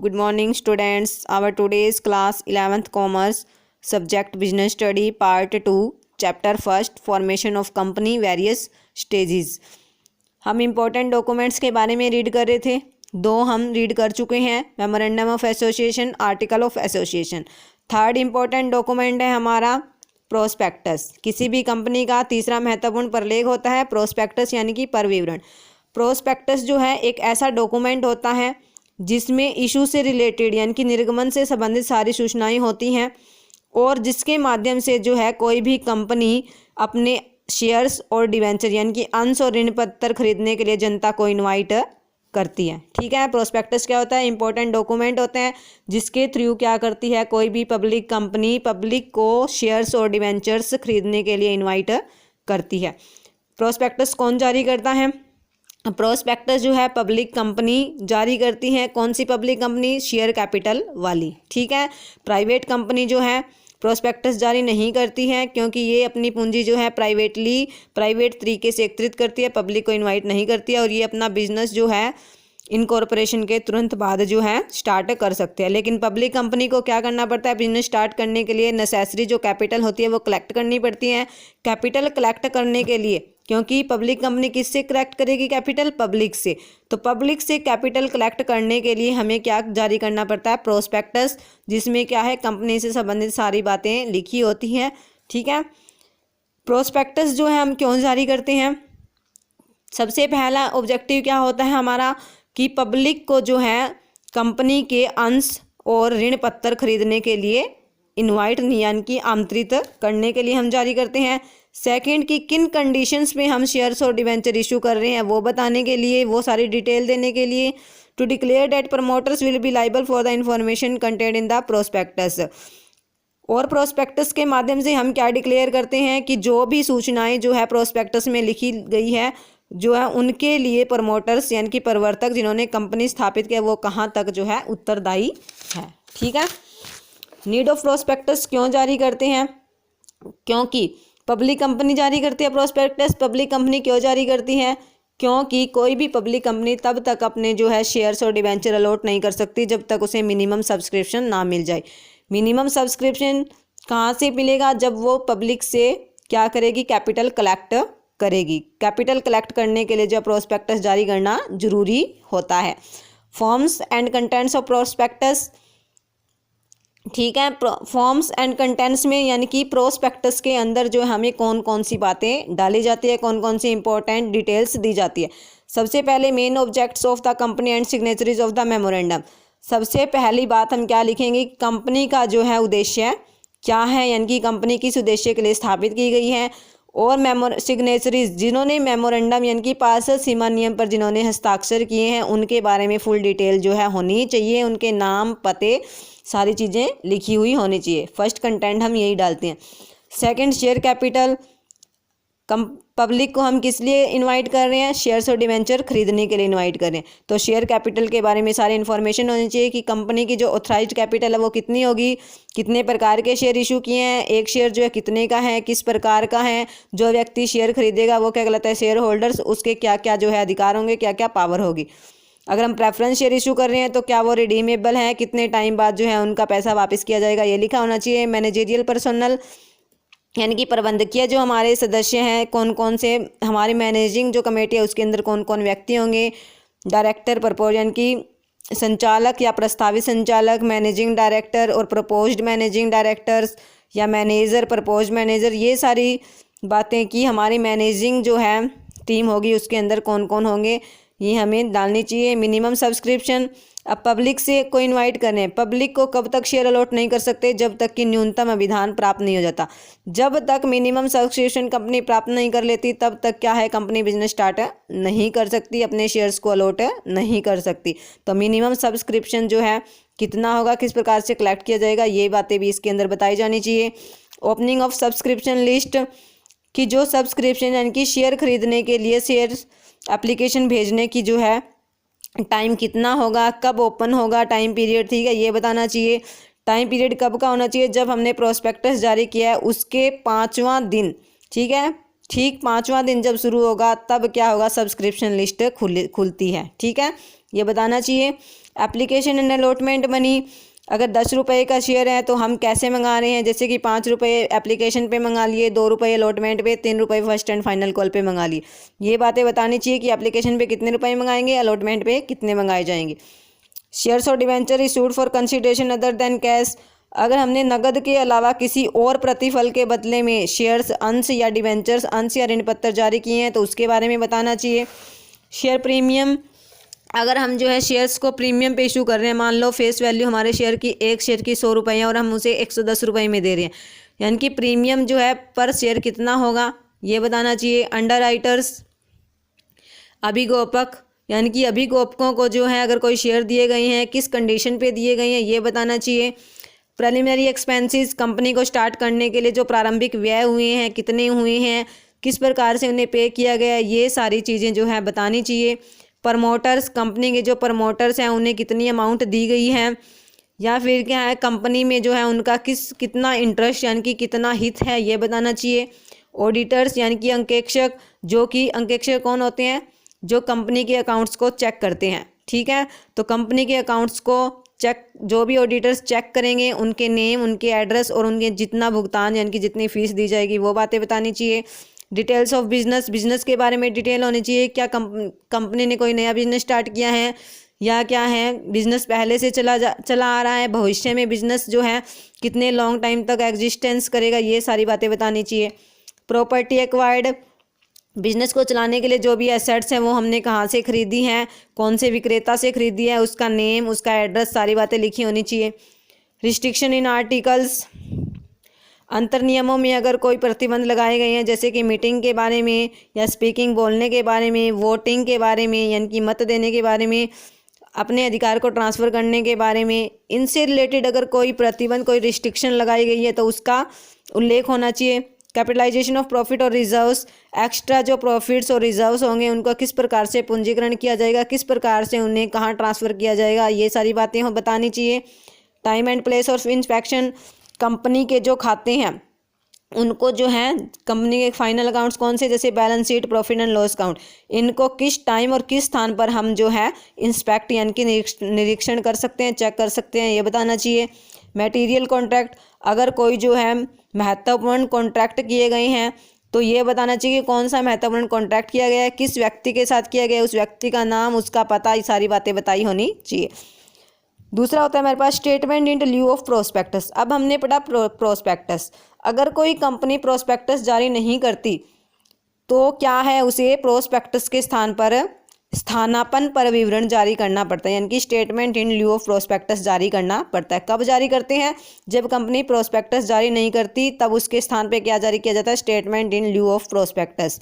Good morning, students. Our today's class 11th Commerce subject Business Study Part 2 Chapter 1 Formation of Company Various Stages। हम important documents के बारे में read कर रहे थे। दो हम रीड कर चुके हैं, memorandum of association, article of association. Third important document है हमारा प्रोस्पेक्टस। किसी भी कंपनी का तीसरा महत्वपूर्ण प्रलेख होता है प्रोस्पेक्टस यानी कि परविवरण। प्रोस्पेक्टस जो है एक ऐसा डॉक्यूमेंट होता है जिसमें इशू से रिलेटेड यानी कि निर्गमन से संबंधित सारी सूचनाएं होती हैं और जिसके माध्यम से जो है कोई भी कंपनी अपने शेयर्स और डिवेंचर यानी कि अंश और ऋण पत्र खरीदने के लिए जनता को इनवाइट करती है। ठीक है, प्रोस्पेक्टस क्या होता है? इंपॉर्टेंट डॉक्यूमेंट होते हैं जिसके थ्रू क्या करती है कोई भी पब्लिक कंपनी पब्लिक को शेयर्स और डिवेंचर्स खरीदने के लिए इनवाइट करती है। प्रोस्पेक्टस कौन जारी करता है? प्रोस्पेक्टस जो है पब्लिक कंपनी जारी करती है। कौन सी पब्लिक कंपनी? शेयर कैपिटल वाली। ठीक है, प्राइवेट कंपनी जो है प्रोस्पेक्टस जारी नहीं करती है क्योंकि ये अपनी पूंजी जो है प्राइवेट तरीके से एकत्रित करती है, पब्लिक को इनवाइट नहीं करती है और ये अपना बिजनेस जो है इनकॉर्पोरेशन के तुरंत बाद जो है स्टार्ट कर सकते हैं। लेकिन पब्लिक कंपनी को क्या करना पड़ता है? बिजनेस स्टार्ट करने के लिए नेसेसरी जो कैपिटल होती है वो कलेक्ट करनी पड़ती है। कैपिटल कलेक्ट करने के लिए, क्योंकि पब्लिक कंपनी किससे कलेक्ट करेगी कैपिटल? पब्लिक से। तो पब्लिक से कैपिटल कलेक्ट करने के लिए हमें क्या जारी करना पड़ता है? प्रोस्पेक्टस, जिसमें क्या है कंपनी से संबंधित सारी बातें लिखी होती हैं। ठीक है, प्रोस्पेक्टस जो है हम क्यों जारी करते हैं? सबसे पहला ऑब्जेक्टिव क्या होता है हमारा कि पब्लिक को जो है कंपनी के अंश और ऋण पत्र खरीदने के लिए इनवाइट यानी कि आमंत्रित करने के लिए हम जारी करते हैं। सेकंड कि किन कंडीशंस में हम शेयर्स और डिवेंचर इशू कर रहे हैं वो बताने के लिए, वो सारी डिटेल देने के लिए। To declare that promoters will be liable for the information content in the prospectus. और प्रोस्पेक्टस के माध्यम से हम क्या डिक्लेयर करते हैं कि जो भी सूचनाएं जो है प्रोस्पेक्टस में लिखी गई है जो है उनके लिए प्रमोटर्स यानी कि प्रवर्तक जिन्होंने कंपनी स्थापित किया वो कहाँ तक जो है उत्तरदायी है। ठीक है, नीड ऑफ प्रोस्पेक्टस क्यों जारी करते हैं? क्योंकि पब्लिक कंपनी जारी करती है प्रोस्पेक्टस। पब्लिक कंपनी क्यों जारी करती है? क्योंकि कोई भी पब्लिक कंपनी तब तक अपने जो है शेयर्स और डिवेंचर अलॉट नहीं कर सकती जब तक उसे मिनिमम सब्सक्रिप्शन ना मिल जाए। मिनिमम सब्सक्रिप्शन कहाँ से मिलेगा? जब वो पब्लिक से क्या करेगी? कैपिटल कलेक्ट करेगी। कैपिटल कलेक्ट करने के लिए जो प्रोस्पेक्टस जारी करना जरूरी होता है। Forms and contents of prospectus. ठीक है, फॉर्म्स एंड कंटेंट्स में यानी कि प्रोस्पेक्टस के अंदर जो हमें कौन कौन सी बातें डाली जाती है, कौन कौन सी इंपॉर्टेंट डिटेल्स दी जाती है। सबसे पहले main objects of the company and signatories of the memorandum. सबसे पहली बात हम क्या लिखेंगे? कंपनी का जो है उद्देश्य क्या है यानी कि कंपनी किस उद्देश्य के लिए स्थापित की गई है। और सिग्नेचरीज जिन्होंने मेमोरेंडम यानी कि पार्षद सीमा नियम पर जिन्होंने हस्ताक्षर किए हैं उनके बारे में फुल डिटेल जो है होनी चाहिए। उनके नाम, पते, सारी चीज़ें लिखी हुई होनी चाहिए। फर्स्ट कंटेंट हम यही डालते हैं। Second, share capital. पब्लिक को हम किस लिए इनवाइट कर रहे हैं? शेयर्स और डिवेंचर खरीदने के लिए इनवाइट कर रहे हैं। तो शेयर कैपिटल के बारे में सारी इन्फॉर्मेशन होनी चाहिए कि कंपनी की जो ऑथराइज्ड कैपिटल है वो कितनी होगी, कितने प्रकार के शेयर इशू किए हैं, एक शेयर जो है कितने का है, किस प्रकार का है, जो व्यक्ति शेयर खरीदेगा वो क्या कहलाता है? शेयर होल्डर्स, उसके क्या क्या जो है अधिकार होंगे, क्या क्या पावर होगी। अगर हम प्रेफरेंस शेयर इशू कर रहे हैं तो क्या वो रिडीमेबल है, कितने टाइम बाद जो है उनका पैसा वापस किया जाएगा, ये लिखा होना चाहिए। मैनेजरियल पर्सनल यानी कि प्रबंधकीय जो हमारे सदस्य हैं कौन कौन से, हमारी मैनेजिंग जो कमेटी है उसके अंदर कौन कौन व्यक्ति होंगे। डायरेक्टर, प्रपोज यानी कि संचालक या प्रस्तावित संचालक, मैनेजिंग डायरेक्टर और प्रपोज्ड मैनेजिंग डायरेक्टर्स या मैनेजर, प्रपोज्ड मैनेजर, ये सारी बातें कि हमारी मैनेजिंग जो है टीम होगी उसके अंदर कौन कौन होंगे ये हमें डालनी चाहिए। Minimum subscription. अब पब्लिक से को इनवाइट करें। पब्लिक को कब तक शेयर अलॉट नहीं कर सकते? जब तक कि न्यूनतम अभिधान प्राप्त नहीं हो जाता। जब तक मिनिमम सब्सक्रिप्शन कंपनी प्राप्त नहीं कर लेती तब तक क्या है कंपनी बिजनेस स्टार्ट नहीं कर सकती, अपने शेयर्स को अलॉट नहीं कर सकती। तो मिनिमम सब्सक्रिप्शन जो है कितना होगा, किस प्रकार से कलेक्ट किया जाएगा, ये बातें भी इसके अंदर बताई जानी चाहिए। ओपनिंग ऑफ सब्सक्रिप्शन लिस्ट कि जो सब्सक्रिप्शन यानी कि शेयर खरीदने के लिए शेयर एप्लीकेशन भेजने की जो है टाइम कितना होगा, कब ओपन होगा, टाइम पीरियड। ठीक है, ये बताना चाहिए। टाइम पीरियड कब का होना चाहिए? जब हमने प्रोस्पेक्टस जारी किया है उसके 5वां दिन। ठीक है, ठीक 5वां दिन जब शुरू होगा तब क्या होगा? सब्सक्रिप्शन लिस्ट खुलती है। ठीक है, ये बताना चाहिए। एप्लीकेशन एंड अलॉटमेंट मनी, अगर 10 रुपये का शेयर है तो हम कैसे मंगा रहे हैं, जैसे कि 5 रुपये एप्लीकेशन पे मंगा लिए, 2 रुपये अलॉटमेंट पे, 3 रुपये फर्स्ट एंड फाइनल कॉल पे मंगा लिए। ये बातें बतानी चाहिए कि एप्लीकेशन पे कितने रुपये मंगाएंगे, अलॉटमेंट पे कितने मंगाए जाएंगे। शेयर्स और debenture issued for consideration other than cash, अगर हमने नकद के अलावा किसी और प्रतिफल के बदले में शेयर्स, अंश या डिवेंचर्स, अंश या ऋण पत्र जारी किए हैं तो उसके बारे में बताना चाहिए। शेयर प्रीमियम, अगर हम जो है शेयर्स को प्रीमियम पे इशू कर रहे हैं, मान लो फेस वैल्यू हमारे शेयर की, एक शेयर की 100 रुपये है और हम उसे 110 रुपये में दे रहे हैं, यानी कि प्रीमियम जो है पर शेयर कितना होगा ये बताना चाहिए। अंडर राइटर्स, अभिगोपक, यानी कि अभिगोपकों को जो है अगर कोई शेयर दिए गए हैं किस कंडीशन पे दिए गए हैं ये बताना चाहिए। प्रिलिमिनरी एक्सपेंसेस, कंपनी को स्टार्ट करने के लिए जो प्रारंभिक व्यय हुए हैं कितने हुए हैं, किस प्रकार से उन्हें पे किया गया है, ये सारी चीज़ें जो है बतानी चाहिए। प्रमोटर्स, कंपनी के जो प्रमोटर्स हैं उन्हें कितनी अमाउंट दी गई है, या फिर क्या है कंपनी में जो है उनका कितना इंटरेस्ट यानी कि कितना हित है ये बताना चाहिए। ऑडिटर्स यानी कि अंकेक्षक, जो कि अंकेक्षक कौन होते हैं, जो कंपनी के अकाउंट्स को चेक करते हैं, ठीक है। तो कंपनी के अकाउंट्स को चेक, जो भी ऑडिटर्स चेक करेंगे उनके नेम, उनके एड्रेस और उनके जितना भुगतान यानी कि जितनी फीस दी जाएगी वो बातें बतानी चाहिए। डिटेल्स ऑफ बिजनेस, बिजनेस के बारे में डिटेल होनी चाहिए, क्या कंपनी ने कोई नया बिजनेस स्टार्ट किया है या क्या है बिजनेस पहले से चला आ रहा है, भविष्य में बिजनेस जो है कितने लॉन्ग टाइम तक एग्जिस्टेंस करेगा, ये सारी बातें बतानी चाहिए। प्रॉपर्टी एक्वायर्ड, बिजनेस को चलाने के लिए जो भी एसेट्स हैं वो हमने कहाँ से खरीदी हैं, कौन से विक्रेता से खरीदी है, उसका नेम, उसका एड्रेस, सारी बातें लिखी होनी चाहिए। रिस्ट्रिक्शन इन आर्टिकल्स, अंतर नियमों में अगर कोई प्रतिबंध लगाए गए हैं, जैसे कि मीटिंग के बारे में या स्पीकिंग, बोलने के बारे में, वोटिंग के बारे में यानी कि मत देने के बारे में, अपने अधिकार को ट्रांसफ़र करने के बारे में, इनसे रिलेटेड अगर कोई प्रतिबंध, कोई रिस्ट्रिक्शन लगाई गई है तो उसका उल्लेख होना चाहिए। कैपिटलाइजेशन ऑफ प्रॉफिट और रिजर्व्स, एक्स्ट्रा जो प्रॉफिट्स और रिजर्व्स होंगे उनको किस प्रकार से पूंजीकरण किया जाएगा, किस प्रकार से उन्हें कहाँ ट्रांसफ़र किया जाएगा, ये सारी बातें बतानी चाहिए। Time and place of inspection, company के जो खाते हैं उनको जो है कंपनी के फाइनल अकाउंट्स कौन से, जैसे balance sheet, profit and loss account, इनको किस टाइम और किस स्थान पर हम जो है इंस्पेक्ट यानी कि निरीक्षण कर सकते हैं, चेक कर सकते हैं, ये बताना चाहिए। मटेरियल कॉन्ट्रैक्ट, अगर कोई जो है महत्वपूर्ण कॉन्ट्रैक्ट किए गए हैं तो ये बताना चाहिए कि कौन सा महत्वपूर्ण कॉन्ट्रैक्ट किया गया है, किस व्यक्ति के साथ किया गया है, उस व्यक्ति का नाम, उसका पता, ये सारी बातें बताई होनी चाहिए। दूसरा होता है हमारे पास statement in lieu of prospectus. अब हमने पढ़ा प्रोस्पेक्टस, अगर कोई कंपनी प्रोस्पेक्टस जारी नहीं करती तो क्या है, उसे प्रोस्पेक्टस के स्थान पर स्थानापन्न पर विवरण जारी करना पड़ता है, यानी कि statement in lieu of prospectus जारी करना पड़ता है। कब जारी करते हैं, जब कंपनी प्रोस्पेक्टस जारी नहीं करती तब उसके स्थान पे क्या जारी किया जाता है, statement in lieu of prospectus.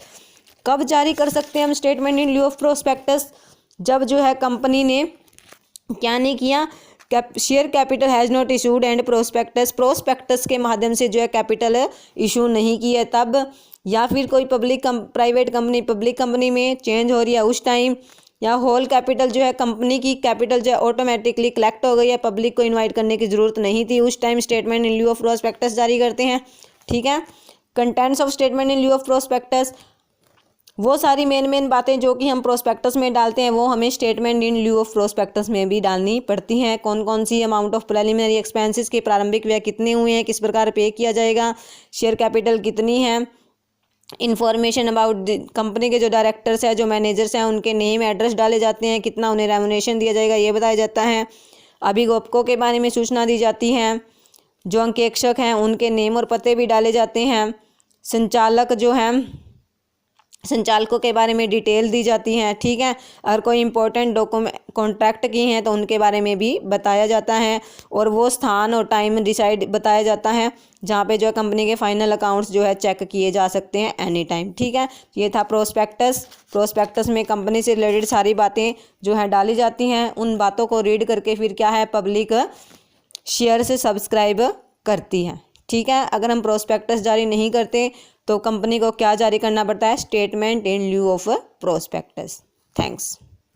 कब जारी कर सकते हैं हम statement in lieu of prospectus, जब जो है कंपनी ने क्या नहीं किया, share capital has not issued and prospectus के माध्यम से जो है कैपिटल इशू नहीं की है तब, या फिर कोई प्राइवेट कंपनी पब्लिक कंपनी में चेंज हो रही है उस टाइम, या होल कैपिटल जो है कंपनी की कैपिटल जो है ऑटोमेटिकली कलेक्ट हो गई है, पब्लिक को इनवाइट करने की ज़रूरत नहीं थी, उस time statement in lieu of prospectus जारी करते हैं, ठीक है। Contents of statement in lieu of prospectus, वो सारी मेन बातें जो कि हम प्रोस्पेक्टस में डालते हैं वो हमें statement in lieu of prospectus में भी डालनी पड़ती हैं। कौन कौन सी, अमाउंट ऑफ प्रिलिमिनरी एक्सपेंसेस के प्रारंभिक व्यय कितने हुए हैं, किस प्रकार पे किया जाएगा, शेयर कैपिटल कितनी है, इन्फॉर्मेशन अबाउट कंपनी के जो डायरेक्टर्स हैं, जो मैनेजर्स हैं, उनके नेम, एड्रेस डाले जाते हैं, कितना उन्हें रेम्युनरेशन दिया जाएगा ये बताया जाता है। अभिगोपकों के बारे में सूचना दी जाती है, जो अंकेक्षक हैं उनके नेम और पते भी डाले जाते हैं। संचालक जो हैं, संचालकों के बारे में डिटेल दी जाती हैं, ठीक है। अगर कोई इंपॉर्टेंट डॉक्यूमेंट कॉन्ट्रैक्ट की हैं तो उनके बारे में भी बताया जाता है, और वो स्थान और टाइम डिसाइड बताया जाता है जहाँ पे जो है कंपनी के फाइनल अकाउंट्स जो है चेक किए जा सकते हैं एनी टाइम, ठीक है। ये था प्रोस्पेक्टस में कंपनी से रिलेटेड सारी बातें जो है डाली जाती हैं, उन बातों को रीड करके फिर क्या है पब्लिक शेयर से सब्सक्राइब करती है, ठीक है। अगर हम प्रोस्पेक्टस जारी नहीं करते तो कंपनी को क्या जारी करना पड़ता है, statement in lieu of prospectus. Thanks.